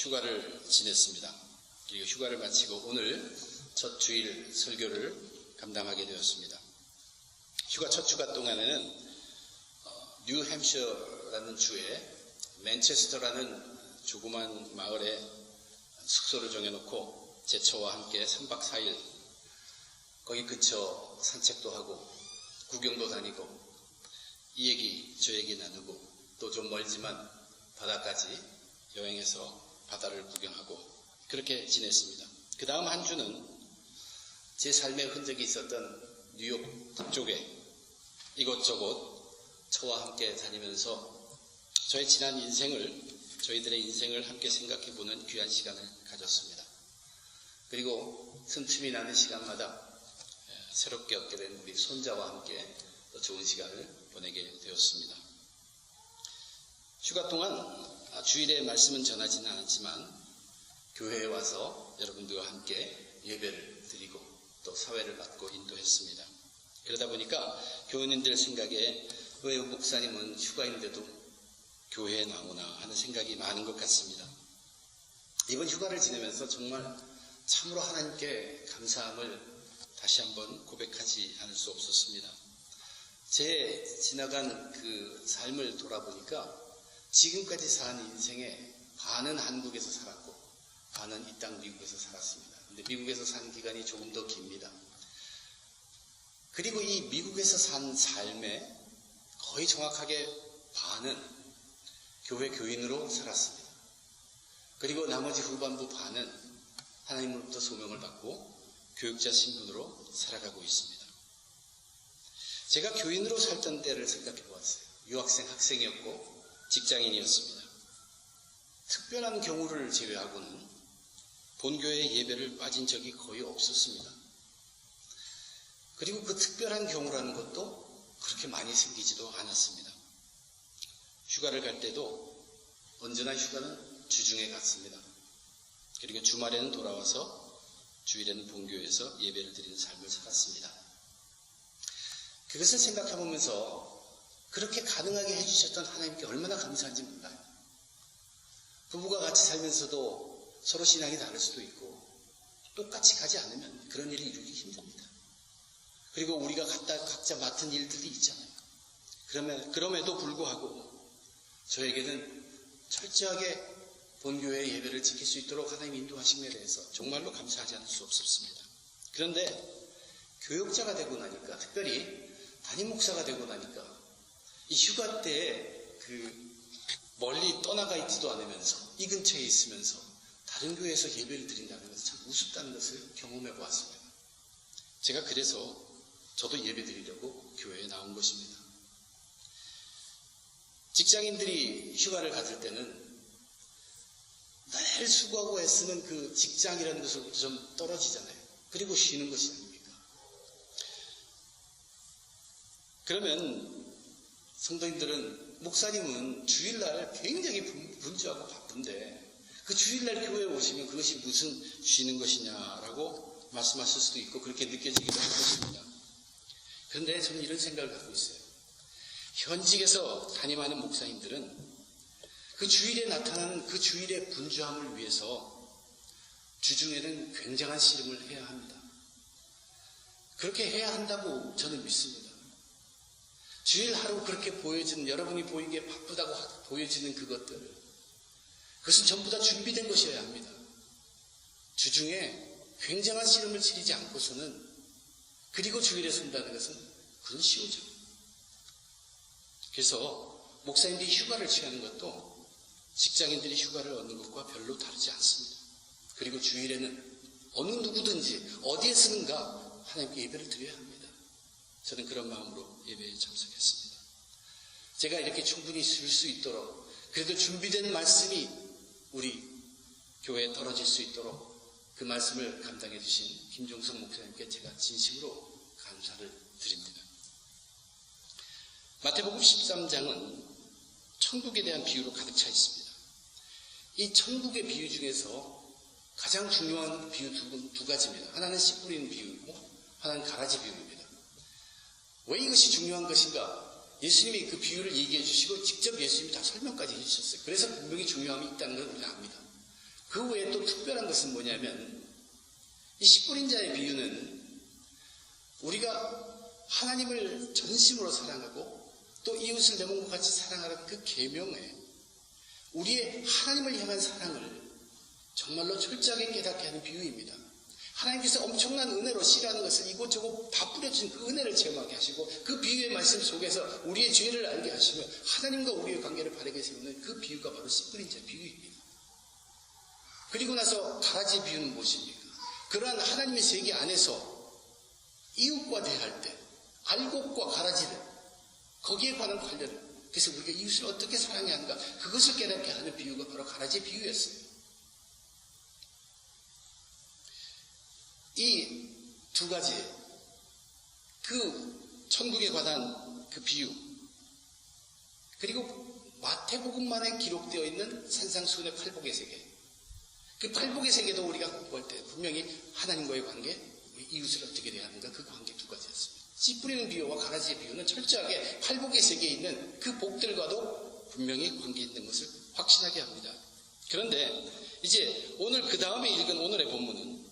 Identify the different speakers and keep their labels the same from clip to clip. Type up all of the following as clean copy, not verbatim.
Speaker 1: 휴가를 지냈습니다. 그리고 휴가를 마치고 오늘 첫 주일 설교를 감당하게 되었습니다. 휴가 첫 주가 동안에는 뉴햄셔라는 주에 맨체스터라는 조그만 마을에 숙소를 정해놓고 제처와 함께 3박 4일 거기 근처 산책도 하고 구경도 다니고 이 얘기 저 얘기 나누고 또 좀 멀지만 바다까지 여행해서 바다를 구경하고 그렇게 지냈습니다. 그 다음 한 주는 제 삶의 흔적이 있었던 뉴욕 북쪽에 이곳저곳 저와 함께 다니면서 저의 지난 인생을, 저희들의 인생을 함께 생각해보는 귀한 시간을 가졌습니다. 그리고 틈틈이 나는 시간마다 새롭게 얻게 된 우리 손자와 함께 또 좋은 시간을 보내게 되었습니다. 휴가 동안 주일에 말씀은 전하지는 않았지만 교회에 와서 여러분들과 함께 예배를 드리고 또 사회를 맡고 인도했습니다. 그러다 보니까 교우님들 생각에 왜 목사님은 휴가인데도 교회에 나오나 하는 생각이 많은 것 같습니다. 이번 휴가를 지내면서 정말 참으로 하나님께 감사함을 다시 한번 고백하지 않을 수 없었습니다. 제 지나간 그 삶을 돌아보니까 지금까지 산 인생의 반은 한국에서 살았고 반은 이 땅 미국에서 살았습니다. 근데 미국에서 산 기간이 조금 더 깁니다. 그리고 이 미국에서 산 삶의 거의 정확하게 반은 교회 교인으로 살았습니다. 그리고 나머지 후반부 반은 하나님으로부터 소명을 받고 교육자 신분으로 살아가고 있습니다. 제가 교인으로 살던 때를 생각해 보았어요. 유학생, 학생이었고 직장인이었습니다. 특별한 경우를 제외하고는 본교회 예배를 빠진 적이 거의 없었습니다. 그리고 그 특별한 경우라는 것도 그렇게 많이 생기지도 않았습니다. 휴가를 갈 때도 언제나 휴가는 주중에 갔습니다. 그리고 주말에는 돌아와서 주일에는 본교회에서 예배를 드리는 삶을 살았습니다. 그것을 생각해보면서 그렇게 가능하게 해주셨던 하나님께 얼마나 감사한지 몰라요. 부부가 같이 살면서도 서로 신앙이 다를 수도 있고 똑같이 가지 않으면 그런 일을 이루기 힘듭니다. 그리고 우리가 각자 맡은 일들이 있잖아요. 그럼에도 불구하고 저에게는 철저하게 본교회의 예배를 지킬 수 있도록 하나님 인도하심에 대해서 정말로 감사하지 않을 수 없었습니다. 그런데 교육자가 되고 나니까, 특별히 담임 목사가 되고 나니까 이 휴가 때에 멀리 떠나가 있지도 않으면서 이 근처에 있으면서 다른 교회에서 예배를 드린다는 것은 참 우습다는 것을 경험해 보았습니다. 제가 그래서 저도 예배 드리려고 교회에 나온 것입니다. 직장인들이 휴가를 가질 때는 늘 수고하고 애쓰는 그 직장이라는 것으로부터 좀 떨어지잖아요. 그리고 쉬는 것이 아닙니까? 그러면 성도님들은 목사님은 주일날 굉장히 분주하고 바쁜데 그 주일날 교회에 오시면 그것이 무슨 쉬는 것이냐라고 말씀하실 수도 있고 그렇게 느껴지기도 할 것입니다. 그런데 저는 이런 생각을 갖고 있어요. 현직에서 담임하는 목사님들은 그 주일에 나타나는 그 주일의 분주함을 위해서 주중에는 굉장한 씨름을 해야 합니다. 그렇게 해야 한다고 저는 믿습니다. 주일 하루 그렇게 보여지는, 여러분이 보이기에 바쁘다고 보여지는 그것은 전부 다 준비된 것이어야 합니다. 주중에 굉장한 씨름을 치르지 않고서는, 그리고 주일에 선다는 것은 그건 쉬우죠. 그래서 목사님들이 휴가를 취하는 것도 직장인들이 휴가를 얻는 것과 별로 다르지 않습니다. 그리고 주일에는 어느 누구든지 어디에 쓰는가 하나님께 예배를 드려야 합니다. 저는 그런 마음으로 예배에 참석했습니다. 제가 이렇게 충분히 쉴 수 있도록, 그래도 준비된 말씀이 우리 교회에 떨어질 수 있도록 그 말씀을 감당해 주신 김종석 목사님께 제가 진심으로 감사를 드립니다. 마태복음 13장은 천국에 대한 비유로 가득 차 있습니다. 이 천국의 비유 중에서 가장 중요한 비유 두 가지입니다. 하나는 씨 뿌리는 비유이고 하나는 가라지 비유입니다. 왜 이것이 중요한 것인가? 예수님이 그 비유를 얘기해 주시고 직접 예수님이 다 설명까지 해주셨어요. 그래서 분명히 중요함이 있다는 걸 우리가 압니다. 그 외에 또 특별한 것은 뭐냐면 이 씨 뿌린 자의 비유는 우리가 하나님을 전심으로 사랑하고 또 이웃을 내 몸과 같이 사랑하는 그 계명에 우리의 하나님을 향한 사랑을 정말로 철저하게 깨닫게 하는 비유입니다. 하나님께서 엄청난 은혜로 씨라는 것을 이곳저곳 다 뿌려주신 그 은혜를 체험하게 하시고 그 비유의 말씀 속에서 우리의 죄를 알게 하시며 하나님과 우리의 관계를 바르게 세우는 그 비유가 바로 씨 뿌린 자의 비유입니다. 그리고 나서 가라지의 비유는 무엇입니까? 그러한 하나님의 세계 안에서 이웃과 대할 때 알곡과 가라지를 거기에 관한 관련을 그래서 우리가 이웃을 어떻게 사랑해야 하는가 그것을 깨닫게 하는 비유가 바로 가라지의 비유였습니다. 이 두 가지 그 천국에 관한 그 비유 그리고 마태복음만에 기록되어 있는 산상수훈의 팔복의 세계 그 팔복의 세계도 우리가 공부할 때 분명히 하나님과의 관계 이웃을 어떻게 대해야 하는가 그 관계 두 가지였습니다. 씨 뿌리는 비유와 가라지의 비유는 철저하게 팔복의 세계에 있는 그 복들과도 분명히 관계 있는 것을 확신하게 합니다. 그런데 이제 오늘 그 다음에 읽은 오늘의 본문은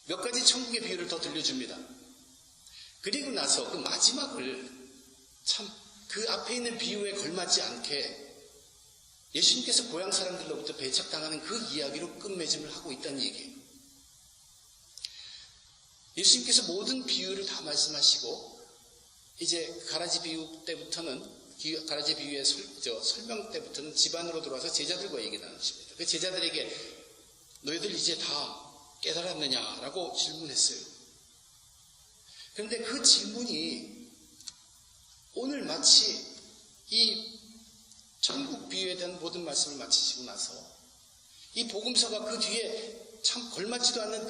Speaker 1: 몇 가지 천국의 비유를 더 들려줍니다. 그리고 나서 그 마지막을 참 그 앞에 있는 비유에 걸맞지 않게 예수님께서 고향 사람들로부터 배척당하는 그 이야기로 끝맺음을 하고 있다는 얘기예요. 예수님께서 모든 비유를 다 말씀하시고 이제 가라지 비유 때부터는 가라지 비유의 설명 때부터는 집안으로 들어와서 제자들과 얘기 나누십니다. 그 제자들에게 너희들 이제 다 깨달았느냐라고 질문했어요. 그런데 그 질문이 오늘 마치 이 천국 비유에 대한 모든 말씀을 마치시고 나서 이 복음서가 그 뒤에 참 걸맞지도 않는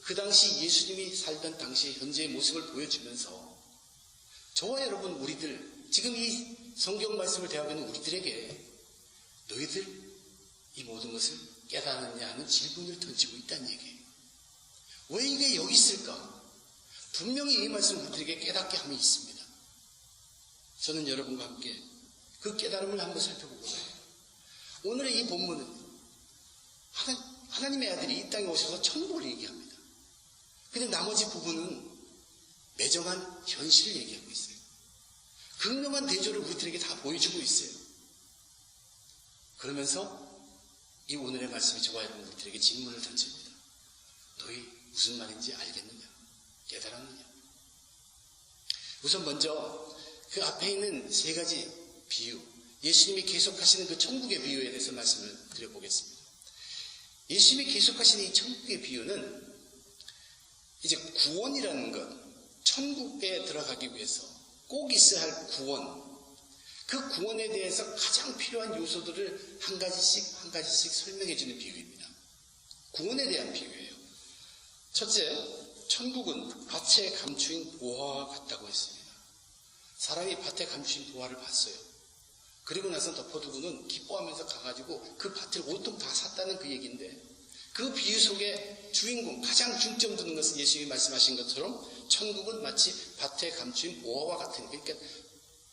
Speaker 1: 그 당시 예수님이 살던 당시의 현재의 모습을 보여주면서 저와 여러분 우리들 지금 이 성경 말씀을 대하고 있는 우리들에게 너희들 이 모든 것을 깨달았느냐 하는 질문을 던지고 있다는 얘기예요. 왜 이게 여기 있을까? 분명히 이 말씀은 우리들에게 깨닫게 함이 있습니다. 저는 여러분과 함께 그 깨달음을 한번 살펴보고 싶어요. 오늘의 이 본문은 하나님의 아들이 이 땅에 오셔서 천국을 얘기합니다. 근데 나머지 부분은 매정한 현실을 얘기하고 있어요. 극명한 대조를 우리들에게 다 보여주고 있어요. 그러면서 이 오늘의 말씀이 저와 여러분 우리들에게 질문을 던집니다. 너희 무슨 말인지 알겠느냐? 깨달았느냐? 우선 먼저 그 앞에 있는 세 가지 비유, 예수님이 계속하시는 그 천국의 비유에 대해서 말씀을 드려보겠습니다. 예수님이 계속하시는 이 천국의 비유는 이제 구원이라는 것, 천국에 들어가기 위해서 꼭 있어야 할 구원, 그 구원에 대해서 가장 필요한 요소들을 한 가지씩 설명해 주는 비유입니다. 구원에 대한 비유예요. 첫째, 천국은 밭에 감추인 보화와 같다고 했습니다. 사람이 밭에 감추인 보화를 봤어요. 그리고 나서 덮어두고는 기뻐하면서 가가지고 그 밭을 온통 다 샀다는 그 얘기인데 그 비유 속에 주인공, 가장 중점 두는 것은 예수님이 말씀하신 것처럼 천국은 마치 밭에 감추인 보화와 같은, 그러니까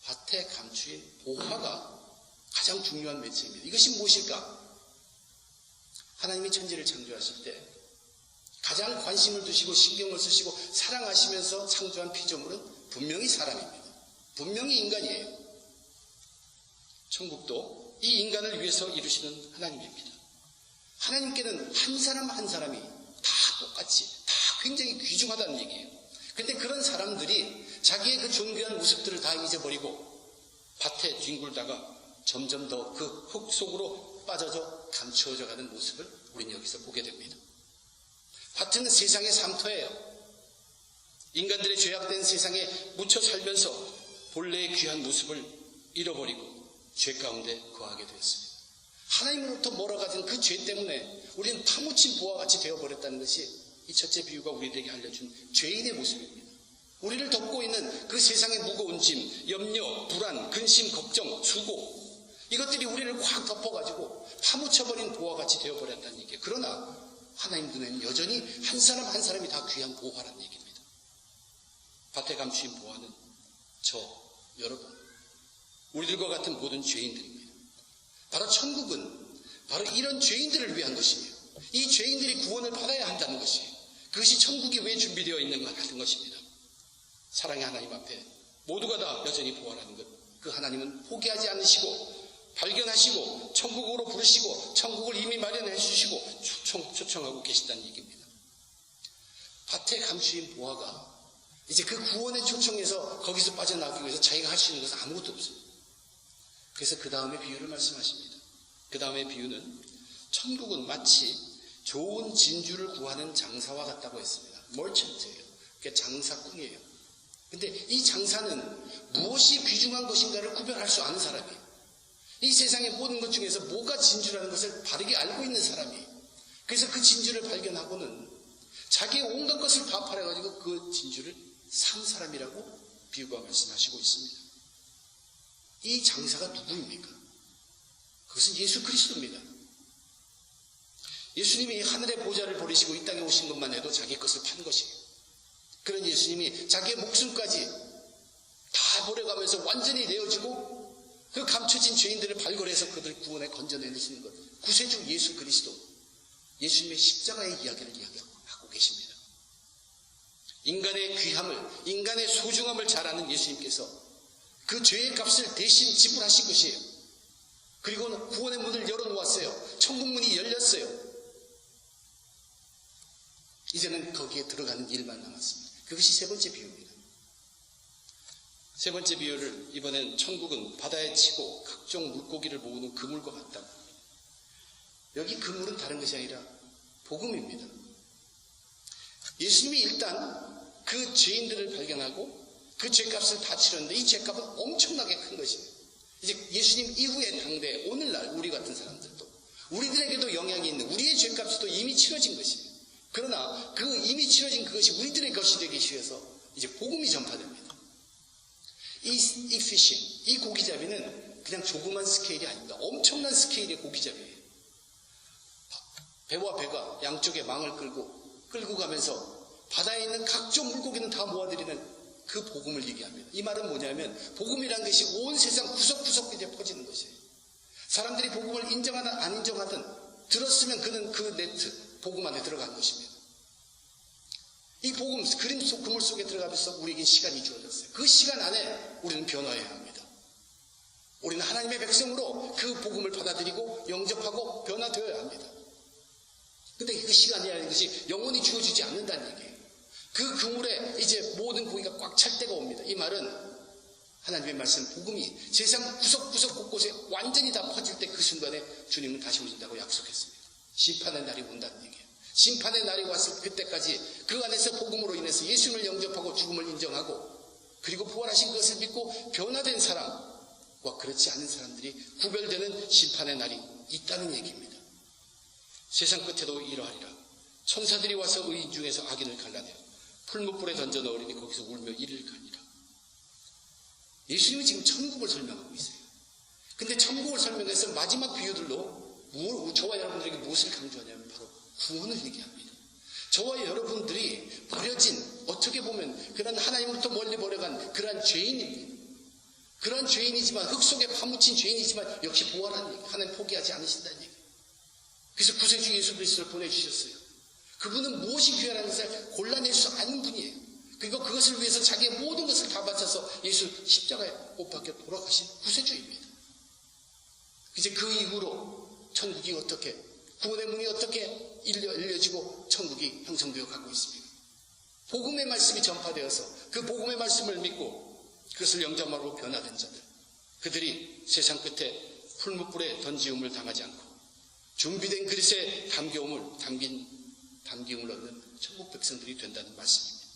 Speaker 1: 밭에 감추인 보화가 가장 중요한 매체입니다. 이것이 무엇일까? 하나님이 천지를 창조하실 때 가장 관심을 두시고 신경을 쓰시고 사랑하시면서 창조한 피조물은 분명히 사람입니다. 분명히 인간이에요. 천국도 이 인간을 위해서 이루시는 하나님입니다. 하나님께는 한 사람 한 사람이 다 똑같이 다 굉장히 귀중하다는 얘기예요. 그런데 그런 사람들이 자기의 그 존귀한 모습들을 다 잊어버리고 밭에 뒹굴다가 점점 더 그 흙 속으로 빠져져 감추어져 가는 모습을 우리는 여기서 보게 됩니다. 밭은 세상의 삶터예요. 인간들의 죄악된 세상에 묻혀 살면서 본래의 귀한 모습을 잃어버리고 죄 가운데 거하게 되었습니다. 하나님으로부터 멀어가진 그 죄 때문에 우리는 파묻힌 보화같이 되어버렸다는 것이 이 첫째 비유가 우리들에게 알려준 죄인의 모습입니다. 우리를 덮고 있는 그 세상의 무거운 짐, 염려, 불안, 근심, 걱정, 수고, 이것들이 우리를 확 덮어가지고 파묻혀버린 보화같이 되어버렸다는 얘기예요. 그러나 하나님 눈에는 여전히 한 사람 한 사람이 다 귀한 보화라는 얘기입니다. 밭에 감추인 보화는 저, 여러분, 우리들과 같은 모든 죄인들입니다. 바로 천국은 바로 이런 죄인들을 위한 것이며 이 죄인들이 구원을 받아야 한다는 것이에요. 그것이 천국이 왜 준비되어 있는가 하는 것입니다. 사랑의 하나님 앞에 모두가 다 여전히 부활하는 것, 그 하나님은 포기하지 않으시고 발견하시고 천국으로 부르시고 천국을 이미 마련해 주시고 초청하고 계시다는 얘기입니다. 밭에 감추인 보화가 이제 그 구원의 초청에서 거기서 빠져나가기 위해서 자기가 할 수 있는 것은 아무것도 없습니다. 그래서 그 다음에 비유를 말씀하십니다. 그 다음에 비유는 천국은 마치 좋은 진주를 구하는 장사와 같다고 했습니다. 멀천트예요. 그게 장사꾼이에요. 근데 이 장사는 무엇이 귀중한 것인가를 구별할 수 아는 사람이에요. 이 세상의 모든 것 중에서 뭐가 진주라는 것을 바르게 알고 있는 사람이에요. 그래서 그 진주를 발견하고는 자기의 온갖 것을 다 팔아가지고 그 진주를 산 사람이라고 비유가 말씀하시고 있습니다. 이 장사가 누구입니까? 그것은 예수 그리스도입니다. 예수님이 하늘의 보좌를 버리시고 이 땅에 오신 것만 해도 자기 것을 판 것이에요. 그런 예수님이 자기의 목숨까지 다 버려가면서 완전히 내어지고 그 감춰진 죄인들을 발굴해서 그들 구원에 건져내시는 것, 구세주 예수 그리스도, 예수님의 십자가의 이야기를 이야기하고 계십니다. 인간의 귀함을, 인간의 소중함을 잘 아는 예수님께서 그 죄의 값을 대신 지불하신 것이에요. 그리고 구원의 문을 열어놓았어요. 천국 문이 열렸어요. 이제는 거기에 들어가는 일만 남았습니다. 그것이 세 번째 비유입니다. 세 번째 비유를 이번엔 천국은 바다에 치고 각종 물고기를 모으는 그물과 같다고. 여기 그물은 다른 것이 아니라 복음입니다. 예수님이 일단 그 죄인들을 발견하고 그 죄값을 다 치렀는데 이 죄값은 엄청나게 큰 것이에요. 이제 예수님 이후의 당대 오늘날 우리 같은 사람들도 우리들에게도 영향이 있는 우리의 죄값이 또 이미 치러진 것이에요. 그러나 그 이미 치러진 그것이 우리들의 것이 되기 위해서 이제 복음이 전파됩니다. 이 피싱, 이 고기잡이는 그냥 조그만 스케일이 아닙니다. 엄청난 스케일의 고기잡이에요. 배와 배가 양쪽에 망을 끌고 가면서 바다에 있는 각종 물고기는 다 모아들이는 그 복음을 얘기합니다. 이 말은 뭐냐면 복음이라는 것이 온 세상 구석구석 이제 퍼지는 것이에요. 사람들이 복음을 인정하든 안 인정하든 들었으면 그는 그 네트, 복음 안에 들어간 것입니다. 이 복음, 그물 속에 들어가면서 우리에게 시간이 주어졌어요. 그 시간 안에 우리는 변화해야 합니다. 우리는 하나님의 백성으로 그 복음을 받아들이고 영접하고 변화되어야 합니다. 근데 그 시간이라는 것이 영원히 주어지지 않는다는 얘기예요. 그 그물에 이제 모든 고기가 꽉 찰 때가 옵니다. 이 말은 하나님의 말씀, 복음이 세상 구석구석 곳곳에 완전히 다 퍼질 때 그 순간에 주님은 다시 오신다고 약속했습니다. 심판의 날이 온다는 얘기예요. 심판의 날이 왔을 그때까지 그 안에서 복음으로 인해서 예수님을 영접하고 죽음을 인정하고 그리고 부활하신 것을 믿고 변화된 사람과 그렇지 않은 사람들이 구별되는 심판의 날이 있다는 얘기입니다. 세상 끝에도 이러하리라. 천사들이 와서 의인 중에서 악인을 갈라내어 풀무불에 던져 넣으리니 거기서 울며 이를 가니라. 예수님이 지금 천국을 설명하고 있어요. 근데 천국을 설명해서 마지막 비유들로 저와 여러분들에게 무엇을 강조하냐면 바로 구원을 얘기합니다. 저와 여러분들이 버려진, 어떻게 보면 그런 하나님으로부터 멀리 버려간 그러한 죄인입니다. 그런 죄인이지만, 흙 속에 파묻힌 죄인이지만 역시 부활하는 얘기, 하나님 포기하지 않으신다는 얘기. 그래서 구세주 예수 그리스도를 보내주셨어요. 그분은 무엇이 귀하라는 것을 골라낼 수 아는 분이에요. 그리고 그것을 위해서 자기의 모든 것을 다 바쳐서 예수 십자가에 못 박혀 돌아가신 구세주입니다. 이제 그 이후로 천국이 어떻게, 구원의 문이 어떻게 열려지고 천국이 형성되어 가고 있습니다. 복음의 말씀이 전파되어서 그 복음의 말씀을 믿고 그것을 영접하고 변화된 자들, 그들이 세상 끝에 풀무불에 던지움을 당하지 않고 준비된 그릇에 담기움을 얻는 천국 백성들이 된다는 말씀입니다.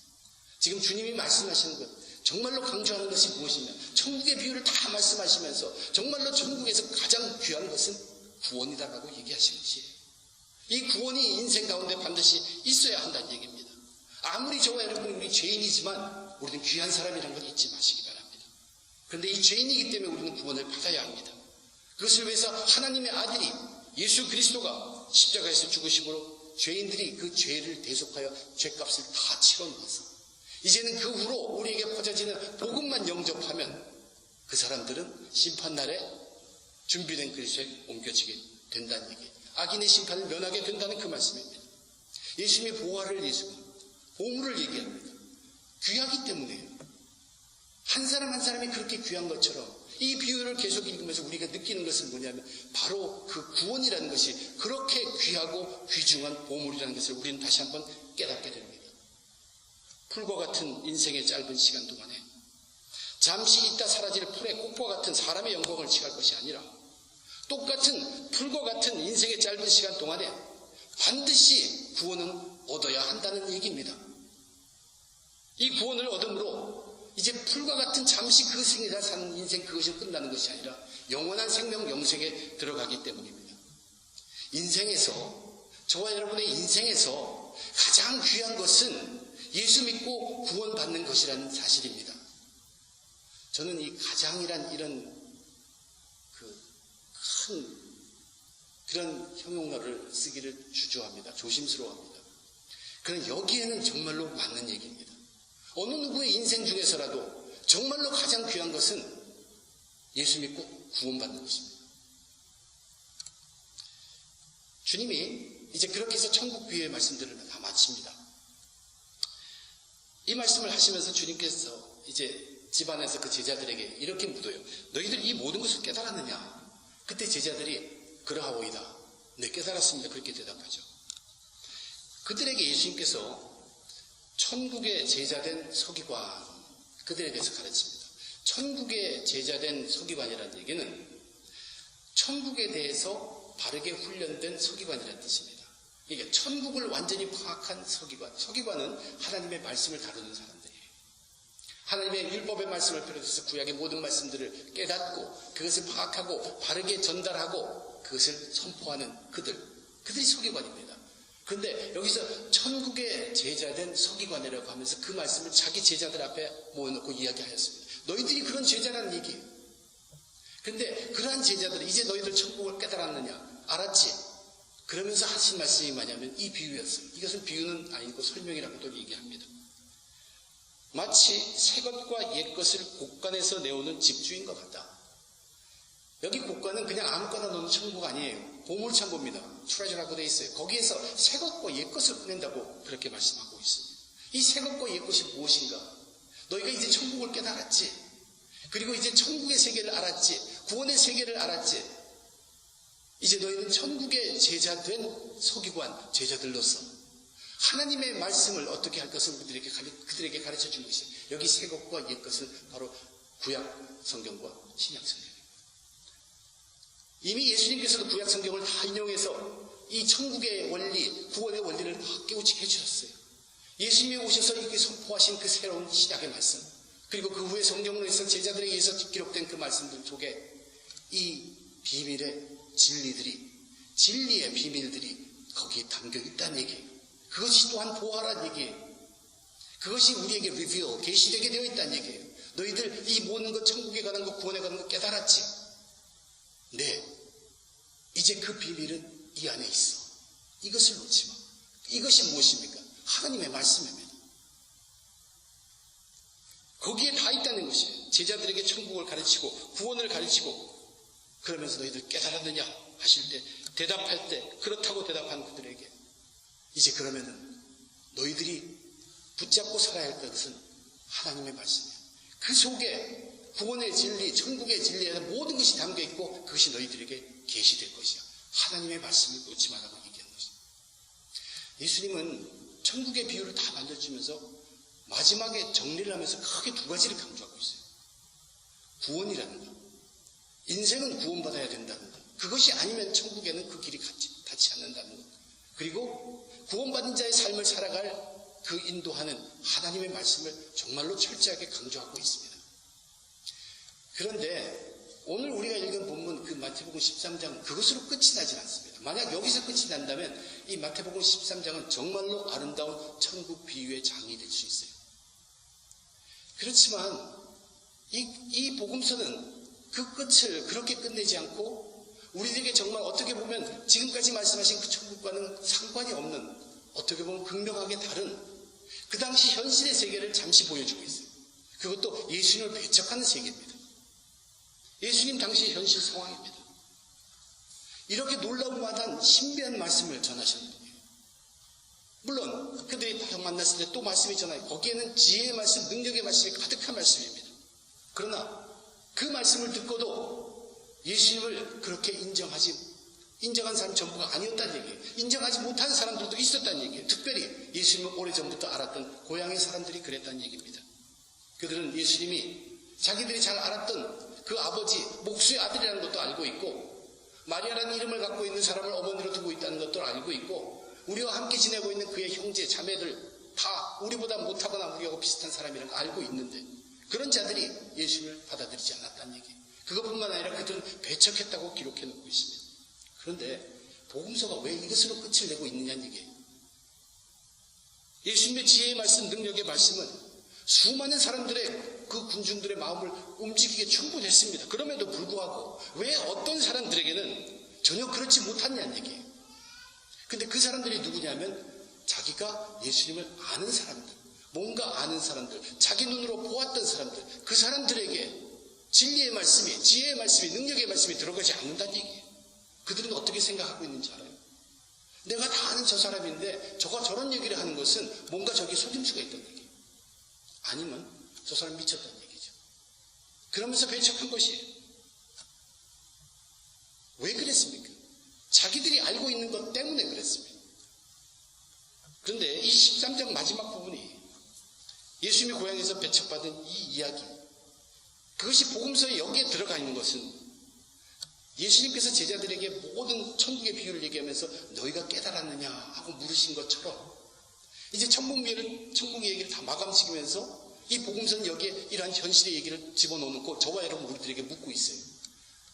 Speaker 1: 지금 주님이 말씀하시는 것, 정말로 강조하는 것이 무엇이냐? 천국의 비유를 다 말씀하시면서 정말로 천국에서 가장 귀한 것은 구원이다라고 얘기하시는 것이에요. 이 구원이 인생 가운데 반드시 있어야 한다는 얘기입니다. 아무리 저와 여러분이 우리 죄인이지만 우리는 귀한 사람이라는 걸 잊지 마시기 바랍니다. 그런데 이 죄인이기 때문에 우리는 구원을 받아야 합니다. 그것을 위해서 하나님의 아들이 예수 그리스도가 십자가에서 죽으심으로 죄인들이 그 죄를 대속하여 죄값을 다 치러놓아서 이제는 그 후로 우리에게 퍼져지는 복음만 영접하면 그 사람들은 심판날에 준비된 그리스도에 옮겨지게 된다는 얘기예요. 악인의 심판을 면하게 된다는 그 말씀입니다. 예수님의 보화를 예수가 보물을 얘기합니다. 귀하기 때문에요. 한 사람 한 사람이 그렇게 귀한 것처럼 이 비유를 계속 읽으면서 우리가 느끼는 것은 뭐냐면 바로 그 구원이라는 것이 그렇게 귀하고 귀중한 보물이라는 것을 우리는 다시 한번 깨닫게 됩니다. 풀과 같은 인생의 짧은 시간 동안에 잠시 있다 사라질 풀의 꽃과 같은 사람의 영광을 취할 것이 아니라 똑같은 풀과 같은 인생의 짧은 시간 동안에 반드시 구원은 얻어야 한다는 얘기입니다. 이 구원을 얻음으로 이제 풀과 같은 잠시 그 생애를 사는 인생 그것이 끝나는 것이 아니라 영원한 생명 영생에 들어가기 때문입니다. 인생에서 저와 여러분의 인생에서 가장 귀한 것은 예수 믿고 구원받는 것이라는 사실입니다. 저는 이 가장이란 이런 그런 형용어를 쓰기를 주저합니다. 조심스러워합니다. 그러나 여기에는 정말로 맞는 얘기입니다. 어느 누구의 인생 중에서라도 정말로 가장 귀한 것은 예수 믿고 구원받는 것입니다. 주님이 이제 그렇게 해서 천국 비유의 말씀들을 다 마칩니다. 이 말씀을 하시면서 주님께서 이제 집안에서 그 제자들에게 이렇게 묻어요. 너희들 이 모든 것을 깨달았느냐? 그때 제자들이 그러하오이다. 네, 깨달았습니다. 그렇게 대답하죠. 그들에게 예수님께서 천국의 제자된 서기관, 그들에 대해서 가르칩니다. 천국의 제자된 서기관이라는 얘기는 천국에 대해서 바르게 훈련된 서기관이라는 뜻입니다. 그러니까 천국을 완전히 파악한 서기관. 서기관은 하나님의 말씀을 다루는 사람들이에요. 하나님의 율법의 말씀을 비롯해서 구약의 모든 말씀들을 깨닫고 그것을 파악하고 바르게 전달하고 그것을 선포하는 그들이 서기관입니다. 그런데 여기서 천국의 제자된 서기관이라고 하면서 그 말씀을 자기 제자들 앞에 모아놓고 이야기하였습니다. 너희들이 그런 제자라는 얘기예요. 그런데 그러한 제자들이 이제 너희들 천국을 깨달았느냐? 알았지? 그러면서 하신 말씀이 뭐냐면 이 비유였어요. 이것은 비유는 아니고 설명이라고도 얘기합니다. 마치 새 것과 옛 것을 곳간에서 내오는 집주인 것 같다. 여기 곳간은 그냥 아무거나 놓는 천국 아니에요. 보물창고입니다. 트레저라고 되어 있어요. 거기에서 새 것과 옛 것을 꺼낸다고 그렇게 말씀하고 있습니다. 이 새 것과 옛 것이 무엇인가? 너희가 이제 천국을 깨달았지. 그리고 이제 천국의 세계를 알았지. 구원의 세계를 알았지. 이제 너희는 천국의 제자된 서기관, 제자들로서 하나님의 말씀을 어떻게 할 것을 그들에게 가르쳐 준 것이 여기 새 것과 옛 것을 바로 구약 성경과 신약 성경입니다. 이미 예수님께서도 구약 성경을 다 인용해서 이 천국의 원리, 구원의 원리를 다 깨우치게 해주셨어요. 예수님이 오셔서 이렇게 선포하신 그 새로운 신약의 말씀, 그리고 그 후에 성경으로 해서 제자들에게 의해서 기록된 그 말씀들 속에 이 비밀의 진리의 비밀들이 거기에 담겨 있다는 얘기예요. 그것이 또한 보화란 얘기예요. 그것이 우리에게 계시되게 되어 있다는 얘기예요. 너희들 이 모든 것, 천국에 가는 것, 구원에 가는 것 깨달았지? 네. 이제 그 비밀은 이 안에 있어. 이것을 놓지 마. 이것이 무엇입니까? 하나님의 말씀입니다. 거기에 다 있다는 것이에요. 제자들에게 천국을 가르치고 구원을 가르치고 그러면서 너희들 깨달았느냐 하실 때 대답할 때 그렇다고 대답한 그들에게 이제 그러면은 너희들이 붙잡고 살아야 할 것은 하나님의 말씀이에요. 그 속에 구원의 진리, 천국의 진리에 모든 것이 담겨 있고 그것이 너희들에게 계시될 것이야. 하나님의 말씀을 놓지 말라고 얘기하는 것이죠. 예수님은 천국의 비유를 다 만들어주면서 마지막에 정리를 하면서 크게 두 가지를 강조하고 있어요. 구원이라는 것. 인생은 구원받아야 된다는 것. 그것이 아니면 천국에는 그 길이 닿지 않는다는 것. 그리고 구원받은 자의 삶을 살아갈 그 인도하는 하나님의 말씀을 정말로 철저하게 강조하고 있습니다. 그런데 오늘 우리가 읽은 본문 그 마태복음 13장 그것으로 끝이 나질 않습니다. 만약 여기서 끝이 난다면 이 마태복음 13장은 정말로 아름다운 천국 비유의 장이 될 수 있어요. 그렇지만 이 복음서는 그 끝을 그렇게 끝내지 않고 우리들에게 정말 어떻게 보면 지금까지 말씀하신 그 천국과는 상관이 없는 어떻게 보면 극명하게 다른 그 당시 현실의 세계를 잠시 보여주고 있어요. 그것도 예수님을 배척하는 세계입니다. 예수님 당시 현실 상황입니다. 이렇게 놀라움마다 신비한 말씀을 전하시는 분이에요. 물론 그들이 딱 만났을 때 또 말씀이 전하요. 거기에는 지혜의 말씀, 능력의 말씀이 가득한 말씀입니다. 그러나 그 말씀을 듣고도 예수님을 그렇게 인정한 사람 전부가 아니었다는 얘기예요. 인정하지 못한 사람들도 있었다는 얘기예요. 특별히 예수님을 오래전부터 알았던 고향의 사람들이 그랬다는 얘기입니다. 그들은 예수님이 자기들이 잘 알았던 그 아버지 목수의 아들이라는 것도 알고 있고, 마리아라는 이름을 갖고 있는 사람을 어머니로 두고 있다는 것도 알고 있고, 우리와 함께 지내고 있는 그의 형제 자매들 다 우리보다 못하거나 우리하고 비슷한 사람이라는 걸 알고 있는데, 그런 자들이 예수님을 받아들이지 않았다는 얘기예요. 그것뿐만 아니라 그들은 배척했다고 기록해 놓고 있습니다. 그런데 복음서가 왜 이것으로 끝을 내고 있느냐는 얘기예요. 예수님의 지혜의 말씀, 능력의 말씀은 수많은 사람들의 그 군중들의 마음을 움직이기에 충분했습니다. 그럼에도 불구하고 왜 어떤 사람들에게는 전혀 그렇지 못했냐는 얘기예요. 근데 그 사람들이 누구냐면 자기가 예수님을 아는 사람들, 뭔가 아는 사람들, 자기 눈으로 보았던 사람들, 그 사람들에게 진리의 말씀이, 지혜의 말씀이, 능력의 말씀이 들어가지 않는다는 얘기예요. 그들은 어떻게 생각하고 있는지 알아요? 내가 다 아는 저 사람인데 저가 저런 얘기를 하는 것은 뭔가 저기 속임수가 있다는 얘기예요. 아니면 저 사람 미쳤다는 얘기죠. 그러면서 배척한 것이에요. 왜 그랬습니까? 자기들이 알고 있는 것 때문에 그랬습니다. 그런데 이 13장 마지막 부분이 예수님이 고향에서 배척받은 이 이야기, 그것이 복음서에 여기에 들어가 있는 것은 예수님께서 제자들에게 모든 천국의 비유를 얘기하면서 너희가 깨달았느냐 하고 물으신 것처럼 이제 천국 얘기를 다 마감시키면서 이 복음서는 여기에 이러한 현실의 얘기를 집어넣고 저와 여러분 우리들에게 묻고 있어요.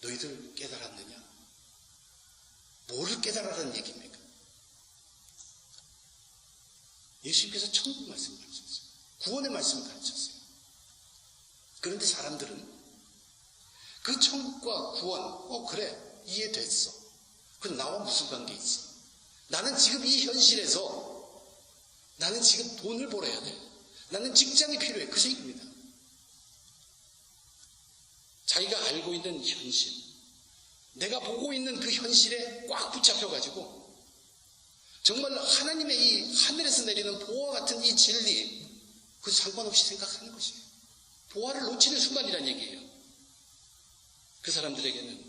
Speaker 1: 너희들 깨달았느냐? 뭐를 깨달으라는 얘기입니까? 예수님께서 천국 말씀을 가르쳤어요. 구원의 말씀을 가르쳤어요. 그런데 사람들은 그 천국과 구원, 그래, 이해됐어. 그럼 나와 무슨 관계 있어? 나는 지금 이 현실에서 나는 지금 돈을 벌어야 돼. 나는 직장이 필요해. 그 얘기입니다. 자기가 알고 있는 현실, 내가 보고 있는 그 현실에 꽉 붙잡혀가지고 정말 하나님의 이 하늘에서 내리는 보화 같은 이 진리, 그 상관없이 생각하는 것이에요. 보화를 놓치는 순간이란 얘기예요. 그 사람들에게는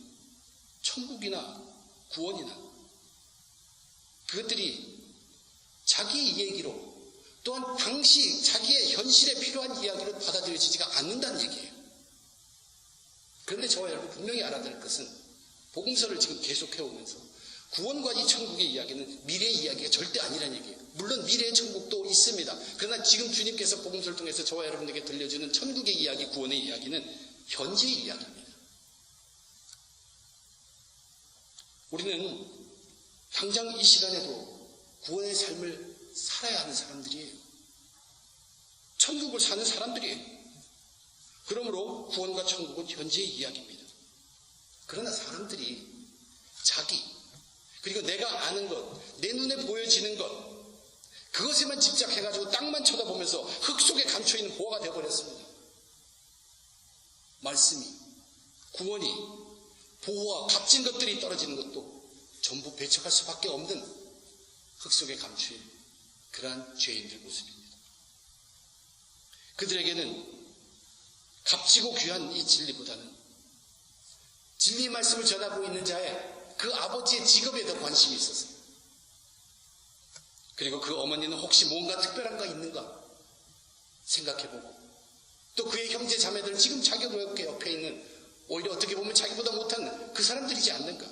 Speaker 1: 천국이나 구원이나 그것들이 자기 얘기로 또한 당시 자기의 현실에 필요한 이야기로 받아들여지지가 않는다는 얘기예요. 그런데 저와 여러분 분명히 알아야 될 것은 복음서를 지금 계속해오면서 구원과 이 천국의 이야기는 미래의 이야기가 절대 아니라는 얘기예요. 물론 미래의 천국도 있습니다. 그러나 지금 주님께서 복음서를 통해서 저와 여러분에게 들려주는 천국의 이야기, 구원의 이야기는 현재의 이야기입니다. 우리는 당장 이 시간에도 구원의 삶을 살아야 하는 사람들이에요. 천국을 사는 사람들이에요. 그러므로 구원과 천국은 현재의 이야기입니다. 그러나 사람들이 자기, 그리고 내가 아는 것, 내 눈에 보여지는 것, 그것에만 집착해가지고 땅만 쳐다보면서 흙 속에 감춰있는 보화가 되어버렸습니다. 말씀이, 구원이, 보호와 값진 것들이 떨어지는 것도 전부 배척할 수밖에 없는 흙 속에 감추인 그러한 죄인들 모습입니다. 그들에게는 값지고 귀한 이 진리보다는 진리의 말씀을 전하고 있는 자의 그 아버지의 직업에 더 관심이 있었어요. 그리고 그 어머니는 혹시 뭔가 특별한 거 있는가 생각해보고, 또 그의 형제 자매들은 지금 자기 옆에 있는 오히려 어떻게 보면 자기보다 못한 그 사람들이지 않는가,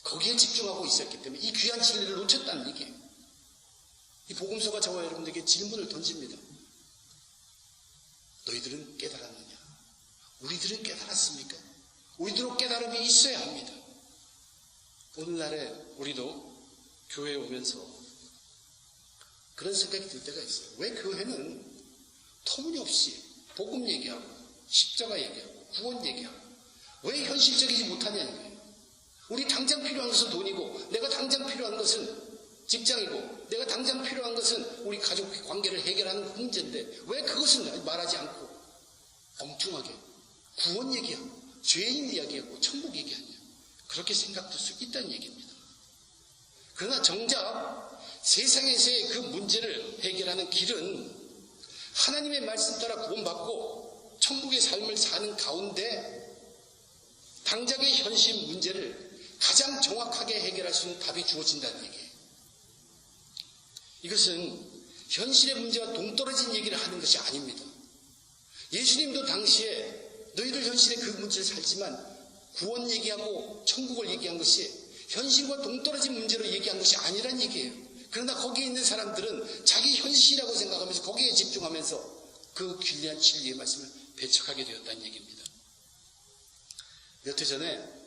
Speaker 1: 거기에 집중하고 있었기 때문에 이 귀한 진리를 놓쳤다는 얘기예요. 이 복음서가 저와 여러분들에게 질문을 던집니다. 너희들은 깨달았느냐? 우리들은 깨달았습니까? 우리들은 깨달음이 있어야 합니다. 오늘날에 우리도 교회에 오면서 그런 생각이 들 때가 있어요. 왜 교회는 터무니없이 복음 얘기하고 십자가 얘기하고 구원 얘기하고 왜 현실적이지 못하냐는 거예요. 우리 당장 필요한 것은 돈이고, 내가 당장 필요한 것은 직장이고, 내가 당장 필요한 것은 우리 가족 관계를 해결하는 문제인데 왜 그것은 말하지 않고 엉뚱하게 구원 얘기하고 죄인 이야기하고 천국 얘기하냐. 그렇게 생각될 수 있다는 얘기입니다. 그러나 정작 세상에서의 그 문제를 해결하는 길은 하나님의 말씀 따라 구원받고 천국의 삶을 사는 가운데 당장의 현실 문제를 가장 정확하게 해결할 수 있는 답이 주어진다는 얘기예요. 이것은 현실의 문제와 동떨어진 얘기를 하는 것이 아닙니다. 예수님도 당시에 너희들 현실의 그 문제를 살지만 구원 얘기하고 천국을 얘기한 것이 현실과 동떨어진 문제로 얘기한 것이 아니란 얘기예요. 그러나 거기에 있는 사람들은 자기 현실이라고 생각하면서 거기에 집중하면서 그 귀한 진리의 말씀을 배척하게 되었다는 얘기입니다. 몇 해 전에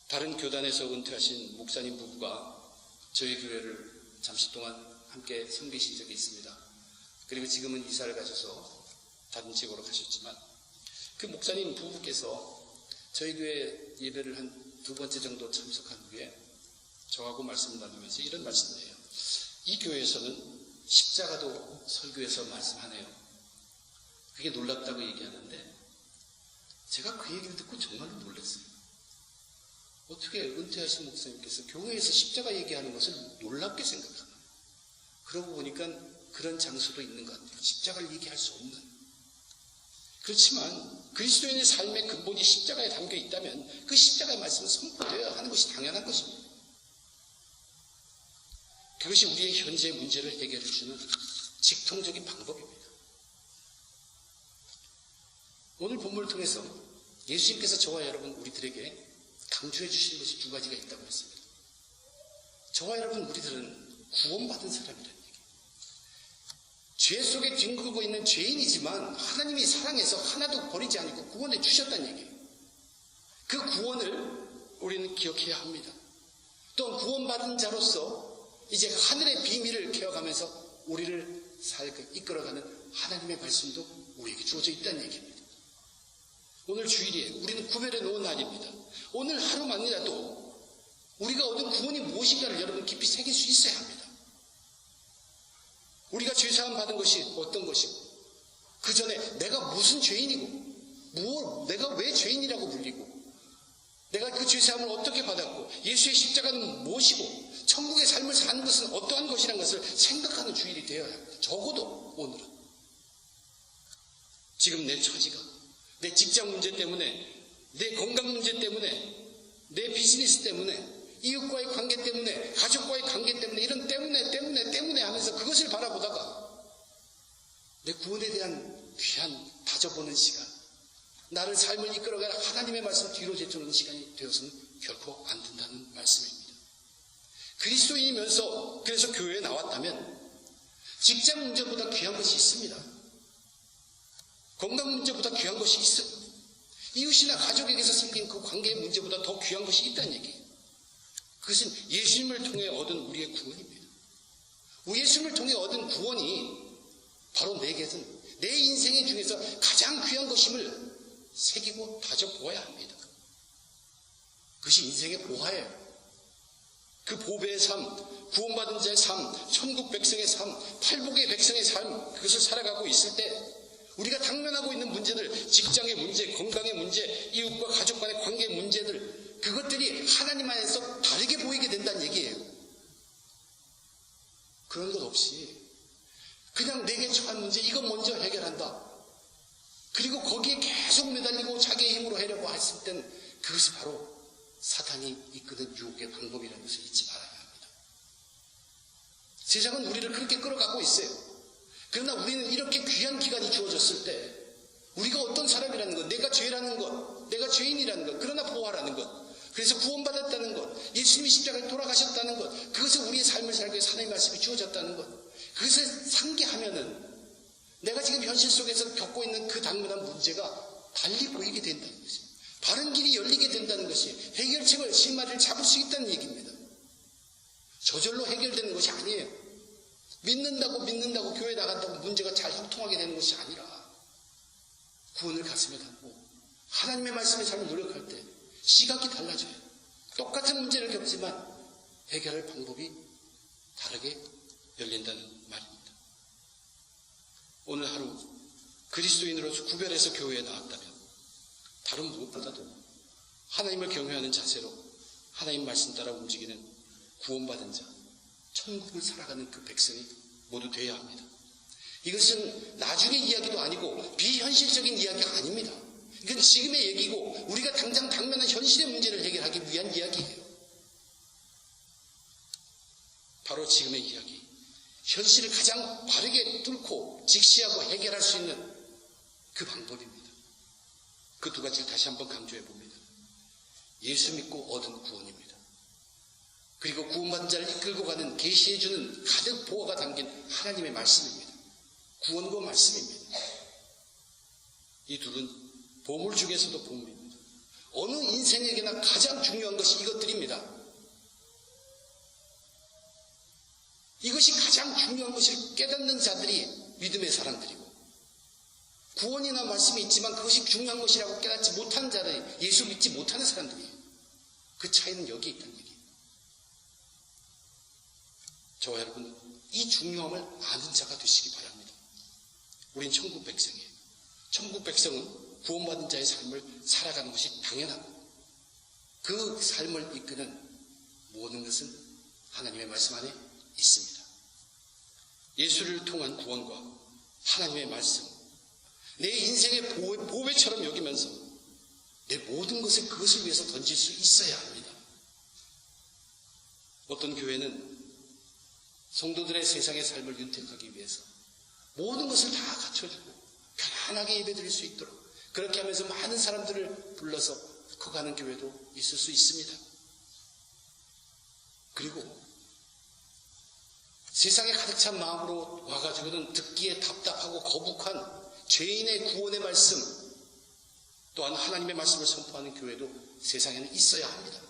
Speaker 1: 다른 교단에서 은퇴하신 목사님 부부가 저희 교회를 잠시 동안 함께 섬기신 적이 있습니다. 그리고 지금은 이사를 가셔서 다른 지역으로 가셨지만 그 목사님 부부께서 저희 교회 예배를 한 2번째 정도 참석한 후에 저하고 말씀을 나누면서 이런 말씀을 해요. 이 교회에서는 십자가도 설교에서 말씀하네요. 그게 놀랍다고 얘기하는데 제가 그 얘기를 듣고 정말로 놀랐어요. 어떻게 은퇴하신 목사님께서 교회에서 십자가 얘기하는 것을 놀랍게 생각하나. 그러고 보니까 그런 장소도 있는 것 같아요. 십자가를 얘기할 수 없는. 그렇지만 그리스도인의 삶의 근본이 십자가에 담겨 있다면 그 십자가의 말씀은 선포되어야 하는 것이 당연한 것입니다. 그것이 우리의 현재의 문제를 해결해 주는 직통적인 방법입니다. 오늘 본문을 통해서 예수님께서 저와 여러분 우리들에게 강조해 주시는 것이 2가지가 있다고 했습니다. 저와 여러분 우리들은 구원받은 사람이라는 얘기. 죄 속에 뒹굴고 있는 죄인이지만 하나님이 사랑해서 하나도 버리지 않고 구원해 주셨다는 얘기예요. 그 구원을 우리는 기억해야 합니다. 또한 구원받은 자로서 이제 하늘의 비밀을 개혁하면서 우리를 살게 이끌어가는 하나님의 말씀도 우리에게 주어져 있다는 얘기입니다. 오늘 주일이에요. 우리는 구별해 놓은 날입니다. 오늘 하루만이라도 우리가 얻은 구원이 무엇인가를 여러분 깊이 새길 수 있어야 합니다. 우리가 죄사함 받은 것이 어떤 것이고 그 전에 내가 무슨 죄인이고 내가 왜 죄인이라고 불리고 내가 그 죄사함을 어떻게 받았고 예수의 십자가는 무엇이고 천국의 삶을 사는 것은 어떠한 것이라는 것을 생각하는 주일이 되어야 합니다. 적어도 오늘은 지금 내 처지가 내 직장 문제 때문에 내 건강 문제 때문에 내 비즈니스 때문에 이웃과의 관계 때문에 가족과의 관계 때문에 이런 때문에 하면서 그것을 바라보다가 내 구원에 대한 귀한 다져보는 시간 나를 삶을 이끌어가는 하나님의 말씀 뒤로 제쳐놓는 시간이 되어서는 결코 안 된다는 말씀입니다. 그리스도인이면서 그래서 교회에 나왔다면 직장 문제보다 귀한 것이 있습니다. 건강 문제보다 귀한 것이 있어요. 이웃이나 가족에게서 생긴 그 관계의 문제보다 더 귀한 것이 있다는 얘기예요. 그것은 예수님을 통해 얻은 우리의 구원입니다. 예수님을 통해 얻은 구원이 바로 내게는 내 인생의 중에서 가장 귀한 것임을 새기고 다져보아야 합니다. 그것이 인생의 보화예요. 그 보배의 삶, 구원받은 자의 삶, 천국 백성의 삶, 팔복의 백성의 삶 그것을 살아가고 있을 때 우리가 당면하고 있는 문제들, 직장의 문제, 건강의 문제, 이웃과 가족 간의 관계의 문제들 그것들이 하나님 안에서 다르게 보이게 된다는 얘기예요. 그런 것 없이 그냥 내게 처한 문제 이거 먼저 해결한다. 그리고 거기에 계속 매달리고 자기의 힘으로 하려고 했을 때는 그것이 바로 사탄이 이끄는 유혹의 방법이라는 것을 잊지 말아야 합니다. 세상은 우리를 그렇게 끌어가고 있어요. 그러나 우리는 이렇게 귀한 기간이 주어졌을 때 우리가 어떤 사람이라는 것, 내가 죄라는 것, 내가 죄인이라는 것, 그러나 보아라는 것, 그래서 구원받았다는 것, 예수님이 십자가에 돌아가셨다는 것, 그것을 우리의 삶을 살기 위해서 하나님의 말씀이 주어졌다는 것, 그것을 상기하면은 내가 지금 현실 속에서 겪고 있는 그 당면한 문제가 달리 보이게 된다는 것입니다. 바른 길이 열리게 된다는 것이 해결책을 실마리를 잡을 수 있다는 얘기입니다. 저절로 해결되는 것이 아니에요. 믿는다고 교회 나간다고 문제가 잘 형통하게 되는 것이 아니라 구원을 가슴에 담고 하나님의 말씀에 잘 노력할 때 시각이 달라져요. 똑같은 문제를 겪지만 해결할 방법이 다르게 열린다는 말입니다. 오늘 하루 그리스도인으로서 구별해서 교회에 나왔다면 다른 무엇보다도 하나님을 경외하는 자세로 하나님 말씀 따라 움직이는 구원받은 자, 천국을 살아가는 그 백성이 모두 되어야 합니다. 이것은 나중의 이야기도 아니고 비현실적인 이야기가 아닙니다. 이건 지금의 얘기고 우리가 당장 당면한 현실의 문제를 해결하기 위한 이야기예요. 바로 지금의 이야기. 현실을 가장 바르게 뚫고 직시하고 해결할 수 있는 그 방법입니다. 그 두 가지를 다시 한번 강조해 봅니다. 예수 믿고 얻은 구원입니다. 그리고 구원받은 자를 이끌고 가는 계시해 주는 가득 보화가 담긴 하나님의 말씀입니다. 구원과 말씀입니다. 이 둘은 보물 중에서도 보물입니다. 어느 인생에게나 가장 중요한 것이 이것들입니다. 이것이 가장 중요한 것을 깨닫는 자들이 믿음의 사람들이고, 구원이나 말씀이 있지만 그것이 중요한 것이라고 깨닫지 못하는 자들이 예수 믿지 못하는 사람들이에요. 그 차이는 여기에 있다는 얘기예요. 저와 여러분, 이 중요함을 아는 자가 되시기 바랍니다. 우린 천국 백성이에요. 천국 백성은 구원받은 자의 삶을 살아가는 것이 당연하고, 그 삶을 이끄는 모든 것은 하나님의 말씀 안에 있습니다. 예수를 통한 구원과 하나님의 말씀, 내 인생의 보배처럼 여기면서 내 모든 것을 그것을 위해서 던질 수 있어야 합니다. 어떤 교회는 성도들의 세상의 삶을 윤택하기 위해서 모든 것을 다 갖춰주고 편안하게 예배드릴 수 있도록 그렇게 하면서 많은 사람들을 불러서 커가는 교회도 있을 수 있습니다. 그리고 세상에 가득 찬 마음으로 와가지고는 듣기에 답답하고 거북한 죄인의 구원의 말씀, 또한 하나님의 말씀을 선포하는 교회도 세상에는 있어야 합니다.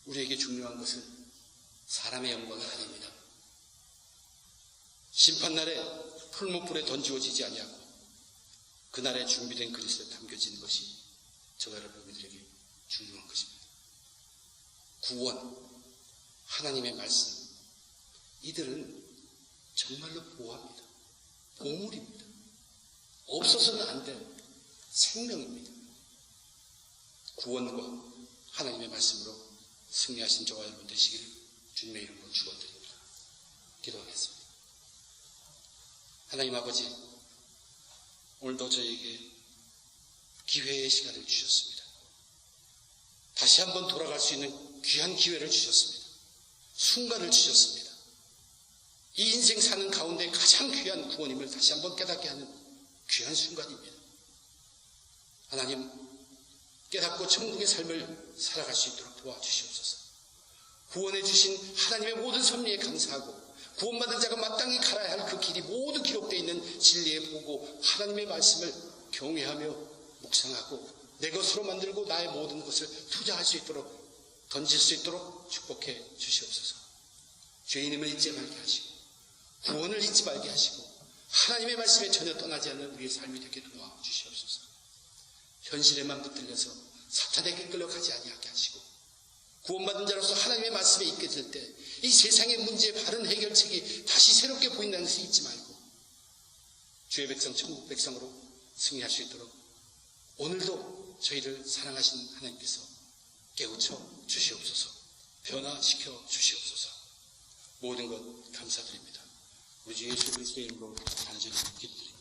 Speaker 1: 우리에게 중요한 것은 사람의 영광이 아닙니다. 심판날에 풀무불에 던지워지지 아니하고 그날에 준비된 그리스도에 담겨지는 것이 저와 여러분들에게 중요한 것입니다. 구원, 하나님의 말씀, 이들은 정말로 보호합니다. 보물입니다. 없어서는 안 될 생명입니다. 구원과 하나님의 말씀으로 승리하신 저와 여러분 되시기를 주님의 이름으로 축원드립니다. 기도하겠습니다. 하나님 아버지, 오늘도 저에게 기회의 시간을 주셨습니다. 다시 한번 돌아갈 수 있는 귀한 기회를 주셨습니다. 순간을 주셨습니다. 이 인생 사는 가운데 가장 귀한 구원임을 다시 한번 깨닫게 하는 귀한 순간입니다. 하나님, 깨닫고 천국의 삶을 살아갈 수 있도록 도와주시옵소서. 구원해 주신 하나님의 모든 섭리에 감사하고 구원받은 자가 마땅히 갈아야 할 그 길이 모두 기록되어 있는 진리에 보고 하나님의 말씀을 경외하며 묵상하고 내 것으로 만들고 나의 모든 것을 투자할 수 있도록 던질 수 있도록 축복해 주시옵소서. 죄인임을 잊지 말게 하시고 구원을 잊지 말게 하시고 하나님의 말씀에 전혀 떠나지 않는 우리의 삶이 되게 도와주시옵소서. 현실에만 붙들려서 사탄에게 끌려가지 아니하게 하시고 구원받은 자로서 하나님의 말씀에 있게 될 때 이 세상의 문제의 바른 해결책이 다시 새롭게 보인다는 것을 잊지 말고 주의 백성, 천국 백성으로 승리할 수 있도록 오늘도 저희를 사랑하신 하나님께서 깨우쳐 주시옵소서. 변화시켜 주시옵소서. 모든 것 감사드립니다. 우리 주 예수 그리스도의 이름으로 간절히 기도드립니다.